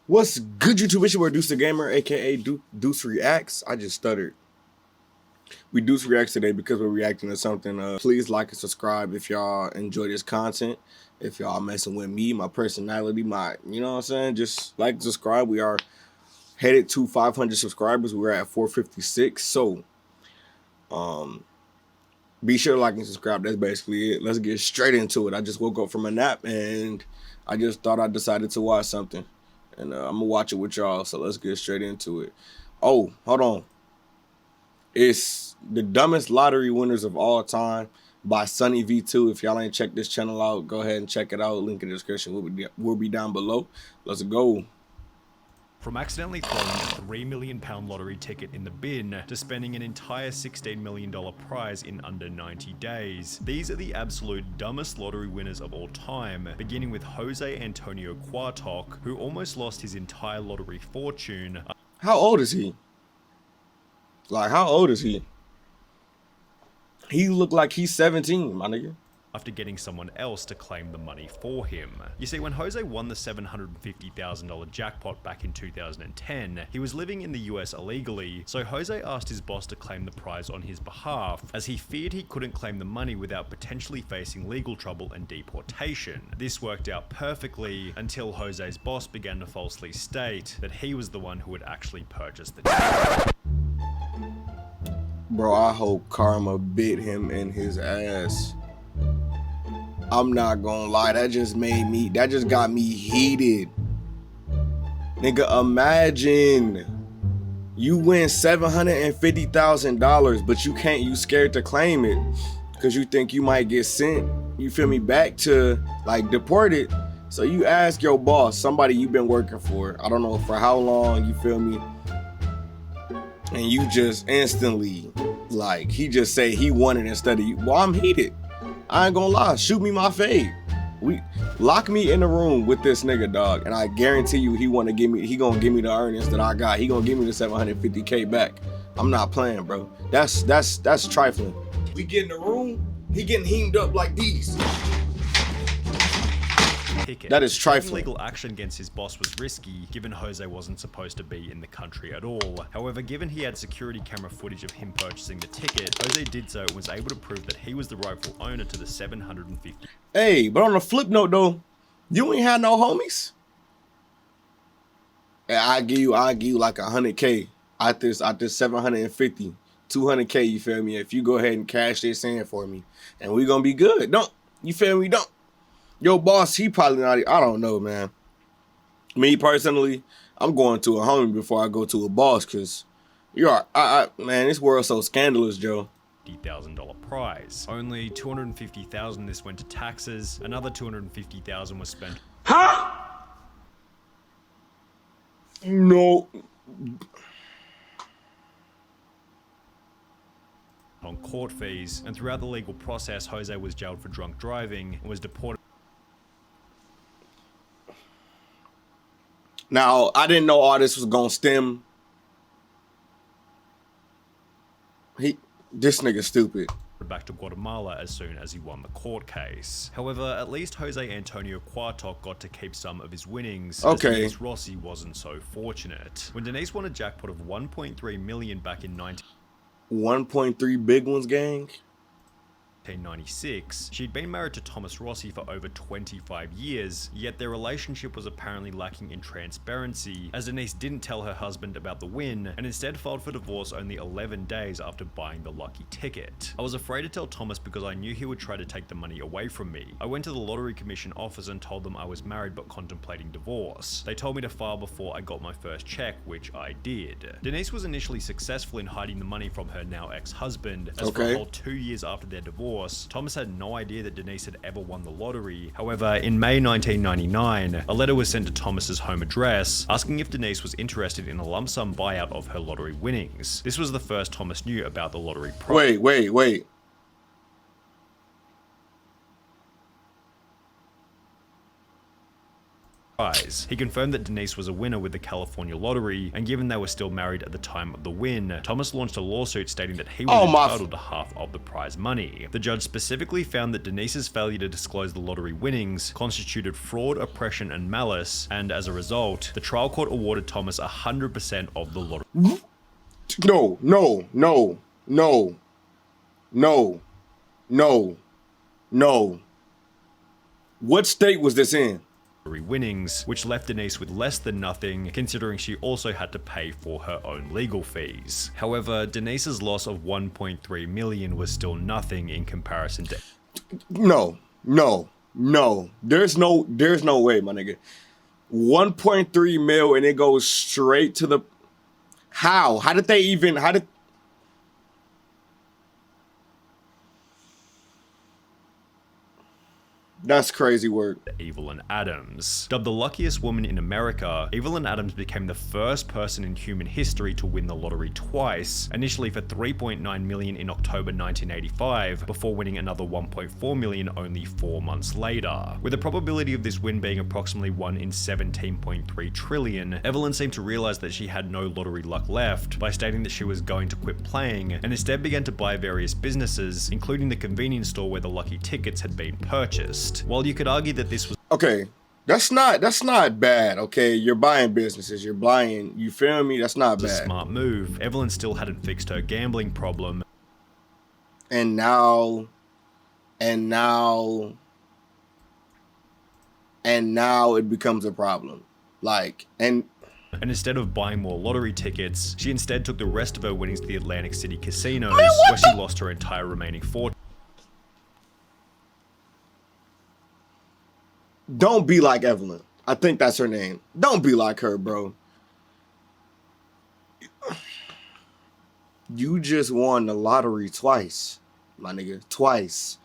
What's good, YouTube? It's your boy Deuce the Gamer, aka DueceReacts. I just stuttered. We DueceReacts today because we're reacting to something. Please like and subscribe if y'all enjoy this content. If y'all messing with me, my personality, you know what I'm saying? Just like and subscribe. We are headed to 500 subscribers. We're at 456. So, be sure to like and subscribe. That's basically it. Let's get straight into it. I just woke up from a nap and I just thought I decided to watch something. And I'm going to watch it with y'all, so let's get straight into it. Oh, hold on. It's The Dumbest Lottery Winners of All Time by Sunny V2. If y'all ain't checked this channel out, go ahead and check it out. Link in the description will be down below. Let's go. From accidentally throwing a £3 million lottery ticket in the bin to spending an entire $16 million prize in under 90 days. These are the absolute dumbest lottery winners of all time, beginning with Jose Antonio Quartok, who almost lost his entire lottery fortune. How old is he? Like, how old is he? He looked like he's 17, my nigga. After getting someone else to claim the money for him. You see, when Jose won the $750,000 jackpot back in 2010, he was living in the US illegally, so Jose asked his boss to claim the prize on his behalf, as he feared he couldn't claim the money without potentially facing legal trouble and deportation. This worked out perfectly until Jose's boss began to falsely state that he was the one who had actually purchased the ticket. Bro, I hope karma bit him in his ass. I'm not gonna lie, that just got me heated. Nigga, imagine you win $750,000, but you scared to claim it because you think you might get sent, you feel me, back to like deported. So you ask your boss, somebody you've been working for, I don't know for how long, you feel me, and you just instantly, like, he just say he won it instead of you. Well, I'm heated. I ain't gonna lie, shoot me my fade. Lock me in the room with this nigga, dog, and I guarantee you he gonna give me the earnings that I got. He gonna give me the 750K back. I'm not playing, bro. That's trifling. We get in the room, he getting heamed up like these. That is trifling. Legal action against his boss was risky, given Jose wasn't supposed to be in the country at all. However, given he had security camera footage of him purchasing the ticket, Jose did so and was able to prove that he was the rightful owner to the 750. Hey, but on a flip note though, you ain't had no homies. I give you like 100K out this 750, 200K. You feel me? If you go ahead and cash this in for me, and we gonna be good. Don't you feel me? Don't. Your boss, he probably not, I don't know, man. Me personally, I'm going to a homie before I go to a boss, because man, this world's so scandalous, Joe. $50,000 prize. Only $250,000 this went to taxes. Another $250,000 was spent. Huh? No. On court fees, and throughout the legal process, Jose was jailed for drunk driving and was deported. Now, I didn't know all this was gonna stem. This nigga stupid. Back to Guatemala as soon as he won the court case. However, at least Jose Antonio Quartok got to keep some of his winnings. Okay. As Denise Rossi wasn't so fortunate. When Denise won a jackpot of $1.3 million back in 1.3 big ones, gang. 1996, she'd been married to Thomas Rossi for over 25 years, yet their relationship was apparently lacking in transparency, as Denise didn't tell her husband about the win, and instead filed for divorce only 11 days after buying the lucky ticket. I was afraid to tell Thomas because I knew he would try to take the money away from me. I went to the Lottery Commission office and told them I was married but contemplating divorce. They told me to file before I got my first check, which I did. Denise was initially successful in hiding the money from her now ex-husband, as for a whole 2 years after their divorce, Thomas had no idea that Denise had ever won the lottery. However, in May 1999, a letter was sent to Thomas's home address asking if Denise was interested in a lump sum buyout of her lottery winnings. This was the first Thomas knew about the lottery prize. Wait. prize. He confirmed that Denise was a winner with the California lottery, and given they were still married at the time of the win, Thomas launched a lawsuit stating that he was entitled to half of the prize money. The judge specifically found that Denise's failure to disclose the lottery winnings constituted fraud, oppression, and malice, and as a result, the trial court awarded Thomas 100% of the lottery. No, no, no, no, no, no, no. What state was this in? Winnings, which left Denise with less than nothing, considering she also had to pay for her own legal fees. However, Denise's loss of 1.3 million was still nothing in comparison to... No, no, no. There's no way, my nigga. 1.3 mil and it goes straight to the... How? How did they even... That's crazy work. Evelyn Adams. Dubbed the luckiest woman in America, Evelyn Adams became the first person in human history to win the lottery twice, initially for 3.9 million in October 1985, before winning another 1.4 million only 4 months later. With the probability of this win being approximately 1 in 17.3 trillion, Evelyn seemed to realize that she had no lottery luck left by stating that she was going to quit playing, and instead began to buy various businesses, including the convenience store where the lucky tickets had been purchased. While you could argue that this was okay, that's not bad. Okay, you're buying businesses, you're buying, you feel me? That's not bad. A smart move, Evelyn still hadn't fixed her gambling problem. And now it becomes a problem. And instead of buying more lottery tickets, she instead took the rest of her winnings to the Atlantic City casinos, where she lost her entire remaining fortune. Don't be like Evelyn. I think that's her name. Don't be like her, bro. You just won the lottery twice, my nigga. Twice.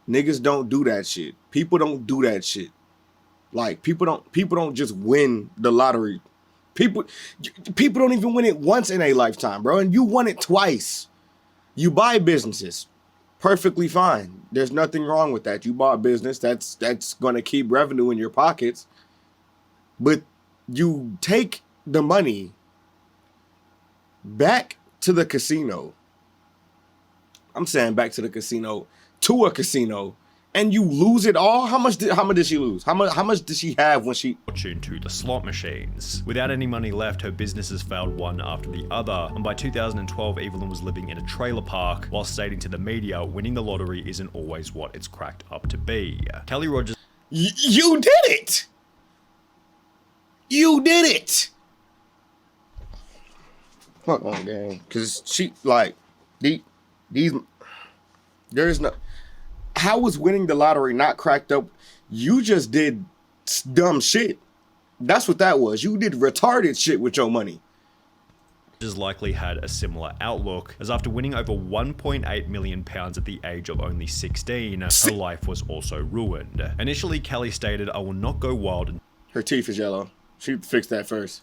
Niggas don't do that shit. People don't do that shit. Like, people don't just win the lottery. People don't even win it once in a lifetime, bro. And you won it twice. You buy businesses. Perfectly fine. There's nothing wrong with that. You bought a business that's going to keep revenue in your pockets. But you take the money back to the casino. I'm saying back to the casino, to a casino, and you lose it all. How much did she lose? How much did she have when she fortune to the slot machines? Without any money left, her businesses failed one after the other, and by 2012, Evelyn was living in a trailer park while stating to the media, winning the lottery isn't always what it's cracked up to be. Kelly Rogers, you did it. You did it. Fuck on, gang, because she these there's no. How was winning the lottery not cracked up? You just did dumb shit. That's what that was. You did retarded shit with your money. Likely had a similar outlook, as after winning over 1.8 million pounds at the age of only 16, her life was also ruined. Initially, Kelly stated, "I will not go wild and..." Her teeth is yellow. She fixed that first.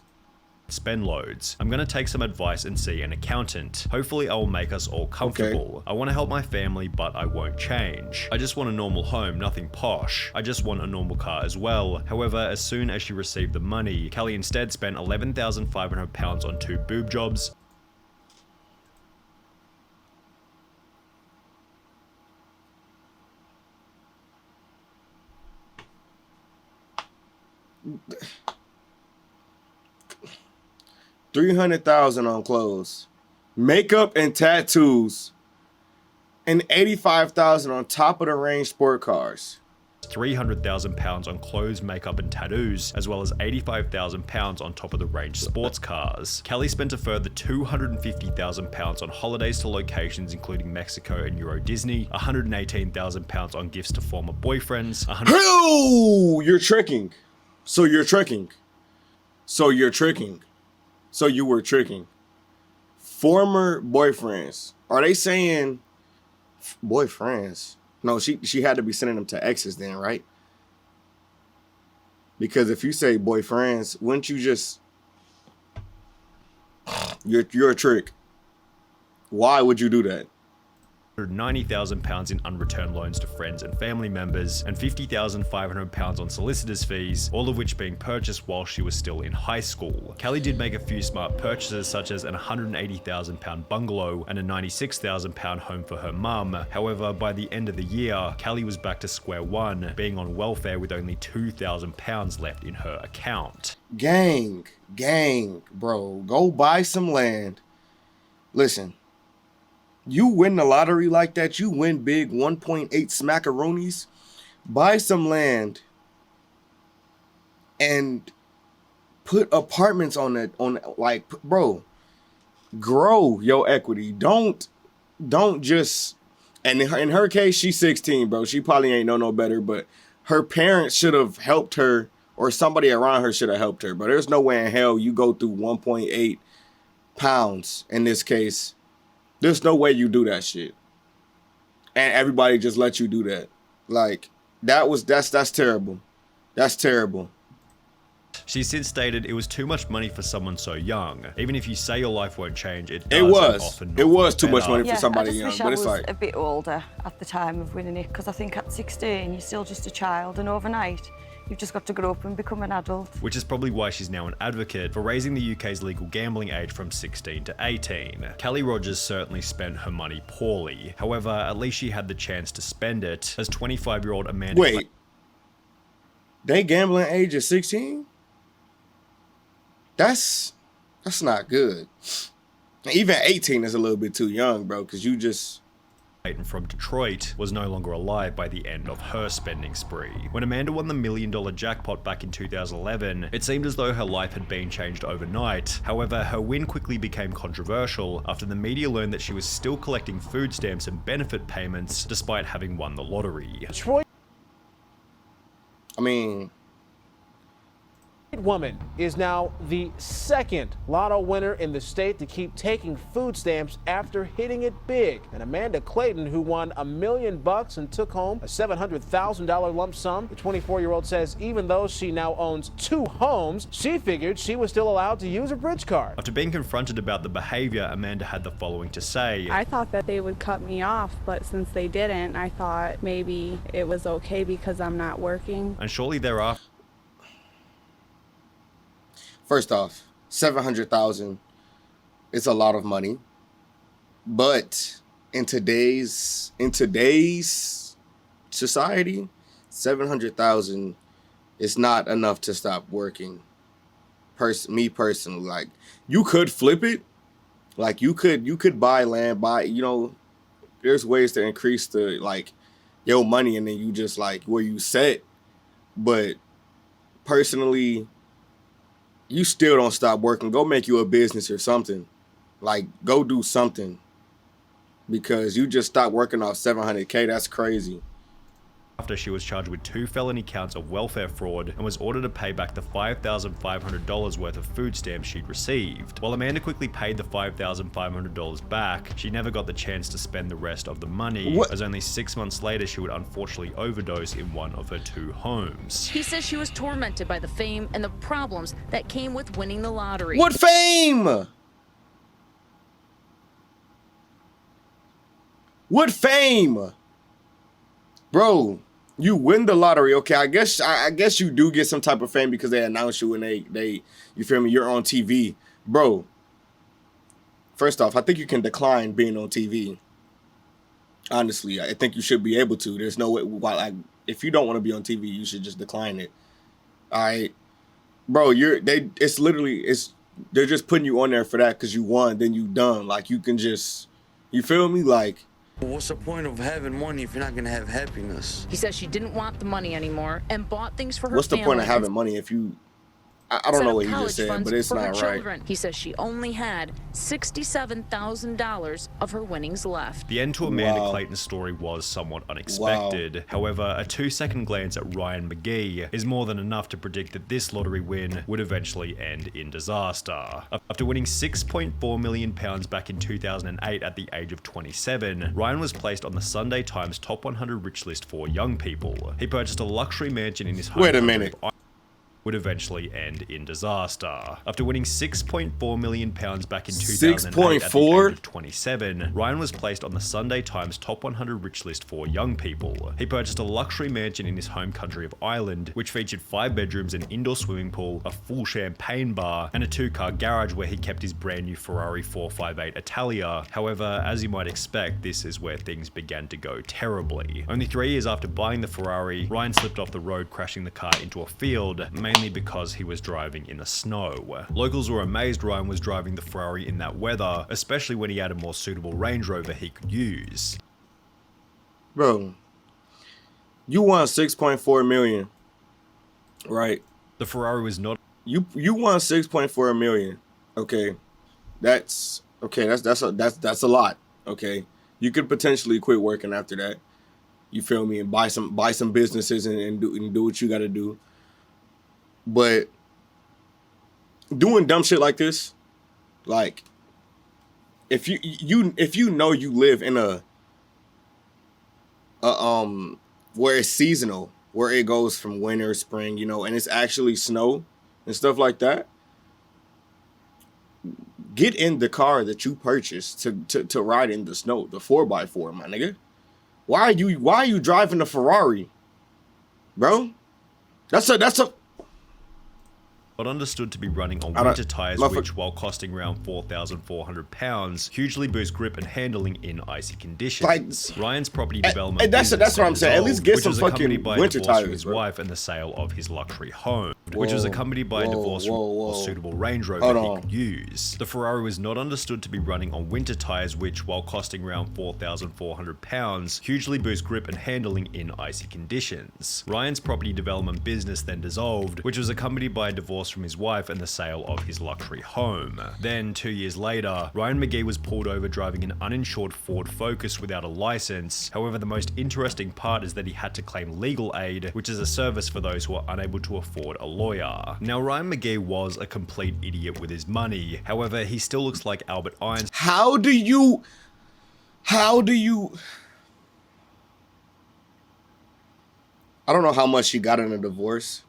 Spend loads. I'm gonna take some advice and see an accountant. Hopefully I will make us all comfortable. Okay. I want to help my family, but I won't change. I just want a normal home, nothing posh. I just want a normal car as well. However, as soon as she received the money, Kelly instead spent £11,500 on 2 boob jobs, $300,000 on clothes, makeup and tattoos, and $85,000 on top of the range sport cars. £300,000 on clothes, makeup and tattoos, as well as £85,000 on top of the range sports cars. Kelly spent a further £250,000 on holidays to locations including Mexico and Euro Disney, £118,000 on gifts to former boyfriends, Oh, you're tricking. So you're tricking. So you're tricking. So you were tricking. Former boyfriends. Are they saying boyfriends? No, she had to be sending them to exes then, right? Because if you say boyfriends, wouldn't you just... You're a trick. Why would you do that? £90,000 in unreturned loans to friends and family members, and £50,500 on solicitors' fees, all of which being purchased while she was still in high school. Kelly did make a few smart purchases, such as an £180,000 bungalow and a £96,000 home for her mum. However, by the end of the year, Kelly was back to square one, being on welfare with only £2,000 left in her account. Gang, bro, go buy some land. Listen. You win the lottery like that, you win big 1.8 smackaroonies, buy some land and put apartments on it, like, bro, grow your equity. Don't just, and in her case, she's 16, bro. She probably ain't know no better, but her parents should have helped her, or somebody around her should have helped her. But there's no way in hell you go through 1.8 pounds in this case. There's no way you do that shit. And everybody just let you do that. Like, that's terrible. That's terrible. She's since stated it was too much money for someone so young. Even if you say your life won't change, it does. It was too much money for somebody young. But it's like, a bit older at the time of winning it, because I think at 16 you're still just a child, and overnight you've just got to grow up and become an adult. Which is probably why she's now an advocate for raising the UK's legal gambling age from 16 to 18. Kelly Rogers certainly spent her money poorly. However, at least she had the chance to spend it, as 25-year-old Amanda... Wait. They gambling age is 16? That's not good. Even 18 is a little bit too young, bro, because you just... from Detroit was no longer alive by the end of her spending spree. When Amanda won the $1 million jackpot back in 2011, it seemed as though her life had been changed overnight. However, her win quickly became controversial after the media learned that she was still collecting food stamps and benefit payments despite having won the lottery. I mean... woman is now the second lotto winner in the state to keep taking food stamps after hitting it big. And Amanda Clayton, who won $1 million and took home a $700,000 lump sum. The 24-year-old says even though she now owns 2 homes, she figured she was still allowed to use a bridge card. After being confronted about the behavior, Amanda had the following to say. I thought that they would cut me off, but since they didn't, I thought maybe it was okay because I'm not working. And shortly thereafter, first off, $700,000 is a lot of money, but in today's society, $700,000 is not enough to stop working. Me personally, like, you could flip it, like you could buy land, there's ways to increase the your money, and then you just where you set. But personally, you still don't stop working. Go make you a business or something. Go do something. Because you just stopped working off $700K. That's crazy. After she was charged with 2 felony counts of welfare fraud and was ordered to pay back the $5,500 worth of food stamps she'd received. While Amanda quickly paid the $5,500 back, she never got the chance to spend the rest of the money, as only 6 months later she would unfortunately overdose in one of her 2 homes. He says she was tormented by the fame and the problems that came with winning the lottery. What fame? What fame? Bro, you win the lottery, okay? I guess you do get some type of fame because they announce you and they you feel me, you're on TV. Bro, first off, I think you can decline being on TV. Honestly, I think you should be able to. There's no way, if you don't want to be on TV, you should just decline it. All right? Bro, they're just putting you on there for that because you won, then you done. You can just, you feel me? What's the point of having money if you're not gonna have happiness? He says she didn't want the money anymore and bought things for her What's the family. point of having money if you... I don't know what he just said, but it's not right. He says she only had $67,000 of her winnings left. The end to Amanda Clayton's story was somewhat unexpected. However, a 2-second glance at Ryan McGee is more than enough to predict that this lottery win would eventually end in disaster. After winning £6.4 million back in 2008 at the age of 27, Ryan was placed on the Sunday Times Top 100 Rich list for young people. He purchased a luxury mansion in his home. Wait a minute. would eventually end in disaster. After winning £6.4 million back in 2008 at the age of 27, Ryan was placed on the Sunday Times Top 100 Rich list for young people. He purchased a luxury mansion in his home country of Ireland, which featured 5 bedrooms, an indoor swimming pool, a full champagne bar, and a 2-car garage where he kept his brand new Ferrari 458 Italia. However, as you might expect, this is where things began to go terribly. Only 3 years after buying the Ferrari, Ryan slipped off the road, crashing the car into a field, mainly because he was driving in the snow. Locals were amazed Ryan was driving the Ferrari in that weather, especially when he had a more suitable Range Rover he could use. Bro, you won 6.4 million, right? The Ferrari was not. You won 6.4 million. Okay, that's a lot. Okay, you could potentially quit working after that. You feel me? And buy some businesses and do what you got to do. But doing dumb shit like this, like if you know you live in a where it's seasonal, where it goes from winter, spring, you know, and it's actually snow and stuff like that, get in the car that you purchased to ride in the snow, the 4x4, my nigga. Why are you driving a Ferrari, bro? That's a Not understood to be running on winter tires, which, while costing around £4,400, hugely boost grip and handling in icy conditions. Ryan's property development that's what I'm saying. At least get some fucking winter tires, from his wife and the sale of his luxury home, which was accompanied by a divorce from a suitable Range Rover he could use. The Ferrari was not understood to be running on winter tires, which, while costing around £4,400, hugely boost grip and handling in icy conditions. Ryan's property development business then dissolved, which was accompanied by a divorce from his wife and the sale of his luxury home. Then, 2 years later, Ryan McGee was pulled over driving an uninsured Ford Focus without a license. However, the most interesting part is that he had to claim legal aid, which is a service for those who are unable to afford a lawyer. Now, Ryan McGee was a complete idiot with his money. However, he still looks like Albert Einstein. How do you I don't know how much he got in a divorce,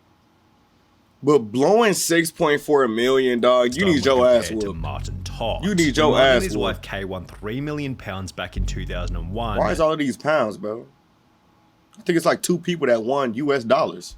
but blowing 6.4 million, dog, you need your ass whooped. Martin Todd. You need your ass his whooped. wife Kay won £3 million back in 2001. Why is all of these pounds, bro? I think it's like 2 people that won US dollars.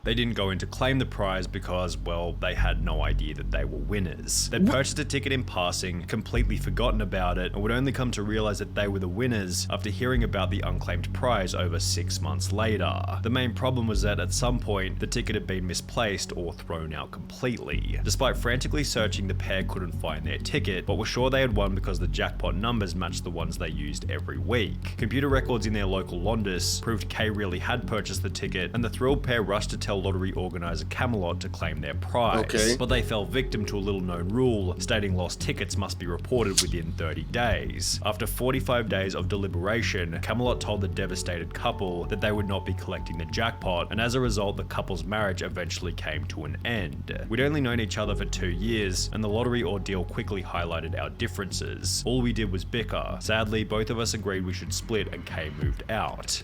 They didn't go in to claim the prize because, well, they had no idea that they were winners. They'd purchased a ticket in passing, completely forgotten about it, and would only come to realize that they were the winners after hearing about the unclaimed prize over 6 months later. The main problem was that at some point, the ticket had been misplaced or thrown out completely. Despite frantically searching, the pair couldn't find their ticket, but were sure they had won because the jackpot numbers matched the ones they used every week. Computer records in their local Londis proved Kay really had purchased the ticket, and the thrilled pair rushed to tell lottery organizer Camelot to claim their prize. Okay. But they fell victim to a little known rule, stating lost tickets must be reported within 30 days. After 45 days of deliberation, Camelot told the devastated couple that they would not be collecting the jackpot, and as a result, the couple's marriage eventually came to an end. We'd only known each other for 2 years, and the lottery ordeal quickly highlighted our differences. All we did was bicker. Sadly, both of us agreed we should split, and Kay moved out.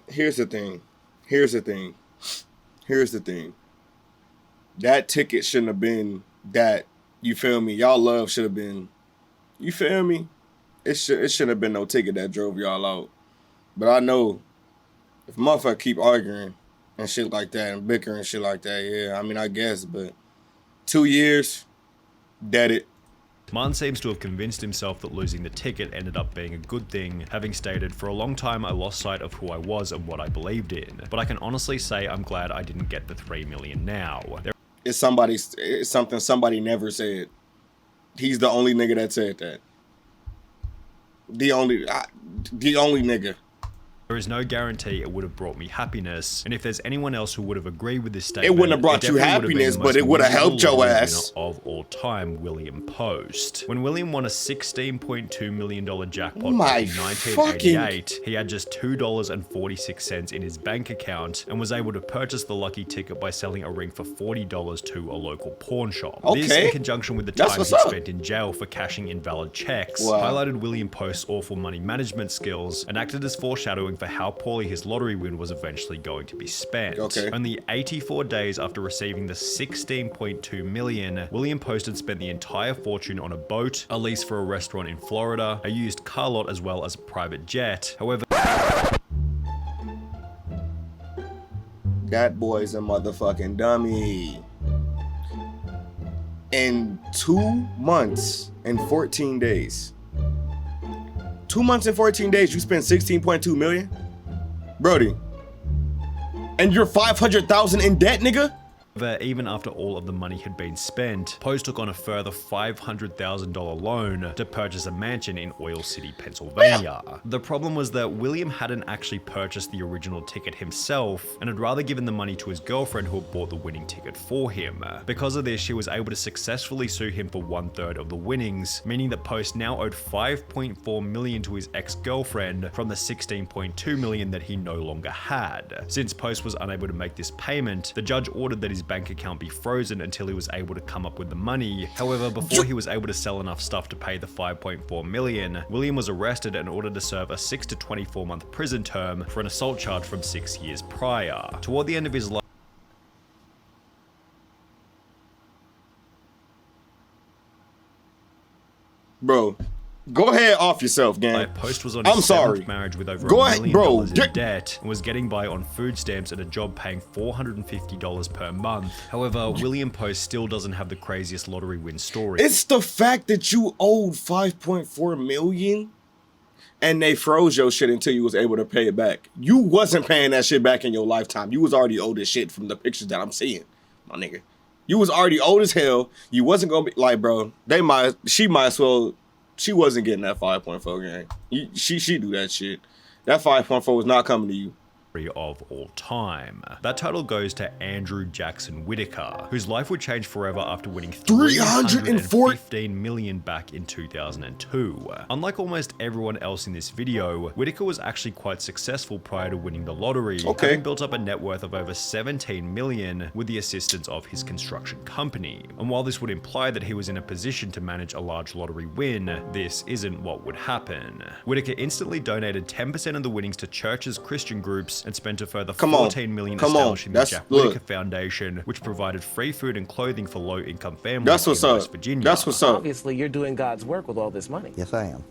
Here's the thing. That ticket shouldn't have been that. You feel me? Y'all love should have been. You feel me? It shouldn't have been no ticket that drove y'all out. But I know if motherfuckers keep arguing and shit like that and bickering and shit like that, yeah, I mean, I guess, but 2 years, dead it. Martin seems to have convinced himself that losing the ticket ended up being a good thing, having stated, "For a long time I lost sight of who I was and what I believed in, but I can honestly say I'm glad I didn't get the $3 million now." It's something somebody never said. He's the only nigga that said that. The only nigga. There is no guarantee it would have brought me happiness, and if there's anyone else who would have agreed with this statement, it wouldn't have brought you happiness, but it would have helped your ass. Of all time, William Post. When William won a $16.2 million jackpot My back in 1988, he had just $2.46 in his bank account and was able to purchase the lucky ticket by selling a ring for $40 to a local pawn shop. Okay. This, in conjunction with the time he spent in jail for cashing invalid checks, highlighted William Post's awful money management skills and acted as foreshadowing going for how poorly his lottery win was eventually going to be spent. Okay. Only 84 days after receiving the $16.2 million, William Post had spent the entire fortune on a boat, a lease for a restaurant in Florida, a used car lot, as well as a private jet. However, that boy's a motherfucking dummy. In 2 months and 14 days. 2 months and 14 days, you spent 16.2 million? Brody. And you're 500,000 in debt, nigga? even after all of the money had been spent, Post took on a further $500,000 loan to purchase a mansion in Oil City, Pennsylvania. The problem was that William hadn't actually purchased the original ticket himself and had rather given the money to his girlfriend who had bought the winning ticket for him. Because of this, she was able to successfully sue him for 1/3 of the winnings, meaning that Post now owed $5.4 million to his ex-girlfriend from the $16.2 million that he no longer had. Since Post was unable to make this payment, the judge ordered that his bank account be frozen until he was able to come up with the money. However, before he was able to sell enough stuff to pay the $5.4 million, William was arrested and ordered to serve a 6 to 24 month prison term for an assault charge from 6 years prior. Toward the end of his life, Bro, go ahead off yourself, gang. Post was on his seventh marriage with over $1 million in debt and was getting by on food stamps at a job paying $450 per month. However, William Post still doesn't have the craziest lottery win story. It's the fact that you owed $5.4 million and they froze your shit until you was able to pay it back. You wasn't paying that shit back in your lifetime. You was already owed this shit from the pictures that I'm seeing, my nigga. You was already old as hell. You wasn't gonna be like, bro, she might as well, she wasn't getting that 5.4 gang. She do that shit. That 5.4 was not coming to you. Of all time. That title goes to Andrew Jackson Whitaker, whose life would change forever after winning $315 million back in 2002. Unlike almost everyone else in this video, Whitaker was actually quite successful prior to winning the lottery, having built up a net worth of over $17 million with the assistance of his construction company. And while this would imply that he was in a position to manage a large lottery win, this isn't what would happen. Whitaker instantly donated 10% of the winnings to churches, Christian groups, and spent a further $14 million establishing the Jack Whitaker Foundation, which provided free food and clothing for low-income families in West Virginia. That's what's up. Obviously, you're doing God's work with all this money. Yes, I am.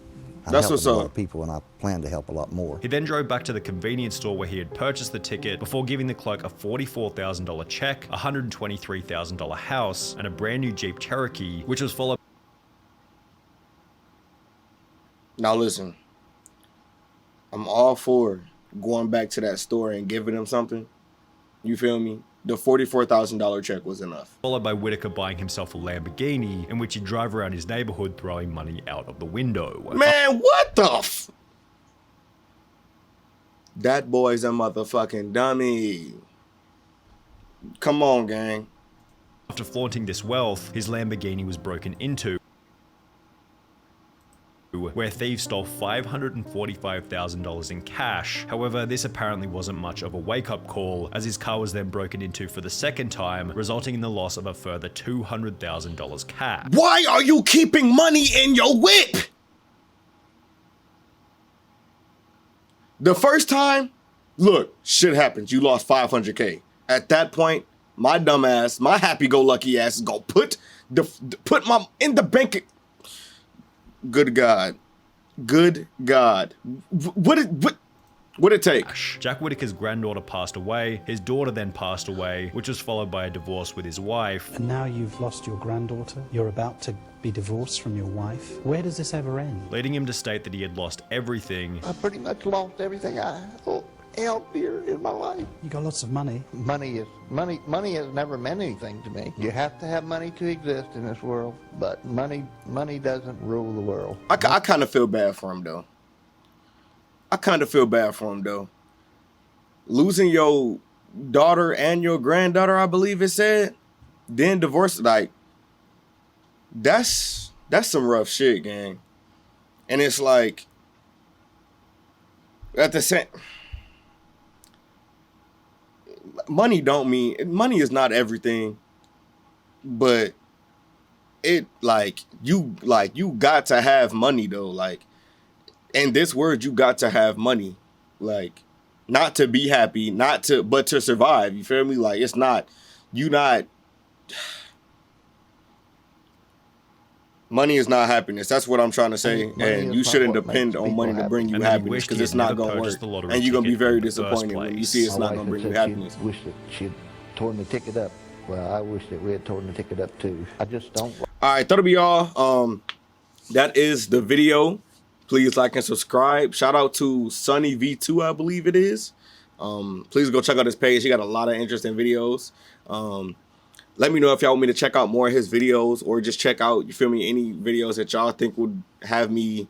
That's what's up. A lot of people, and I plan to help a lot more. He then drove back to the convenience store where he had purchased the ticket before giving the clerk a $44,000 check, a $123,000 house, and a brand new Jeep Cherokee, which was followed. Now listen, I'm all for going back to that store and giving them something. You feel me? The $44,000 check was enough. Followed by Whitaker buying himself a Lamborghini, in which he'd drive around his neighborhood throwing money out of the window. Man, what the That boy's a motherfucking dummy. Come on, gang. After flaunting this wealth, his Lamborghini was broken into, where thieves stole $545,000 in cash. However, this apparently wasn't much of a wake-up call, as his car was then broken into for the second time, resulting in the loss of a further $200,000 cash. Why are you keeping money in your whip? The first time, look, shit happens. You lost $500K. At that point, my dumb ass, my happy-go-lucky ass is gonna put my in the bank. Good God. Good God. What it take? Jack Whitaker's granddaughter passed away. His daughter then passed away, which was followed by a divorce with his wife. And now you've lost your granddaughter. You're about to be divorced from your wife. Where does this ever end? Leading him to state that he had lost everything. I pretty much lost everything I held dear in my life. You got lots of money. Money has never meant anything to me. You have to have money to exist in this world, but money doesn't rule the world. I kind of feel bad for him though. Losing your daughter and your granddaughter, I believe it said, then divorce, like, that's some rough shit, gang. And it's like, at the same, money is not everything, but you got to have money though. Like, in this word, you got to have money. like not to be happy, but to survive. You feel me? Like it's not money is not happiness. That's what I'm trying to say. And you shouldn't depend on money to bring you happiness, because it's not gonna work. And you're gonna be very disappointed when you see it's not gonna bring you happiness. Wish that she'd torn the ticket up. Well, I wish that we had torn the ticket up too. I just don't. All right, that'll be all. That is the video. Please like and subscribe. Shout out to Sunny V2, I believe it is. Please go check out his page. He got a lot of interesting videos. Let me know if y'all want me to check out more of his videos, or just check out, you feel me, any videos that y'all think would have me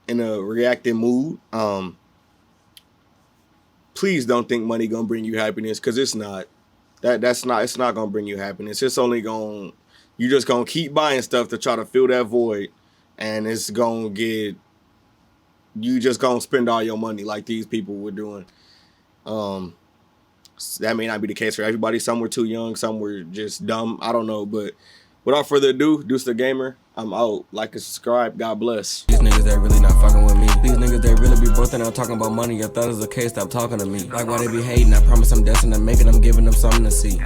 in a reacting mood. Please don't think money gonna bring you happiness, because it's not. It's not gonna bring you happiness. It's only gonna, you just gonna keep buying stuff to try to fill that void, and it's gonna get, you just gonna spend all your money like these people were doing. That may not be the case for everybody. Some were too young, some were just dumb. I don't know, but without further ado, Deuce the Gamer, I'm out. Like and subscribe. God bless. These niggas, they really not fucking with me. These niggas, they really be broken out talking about money. If that is the case, stop talking to me. Like, why they be hating? I promise I'm destined to make it. I'm giving them something to see.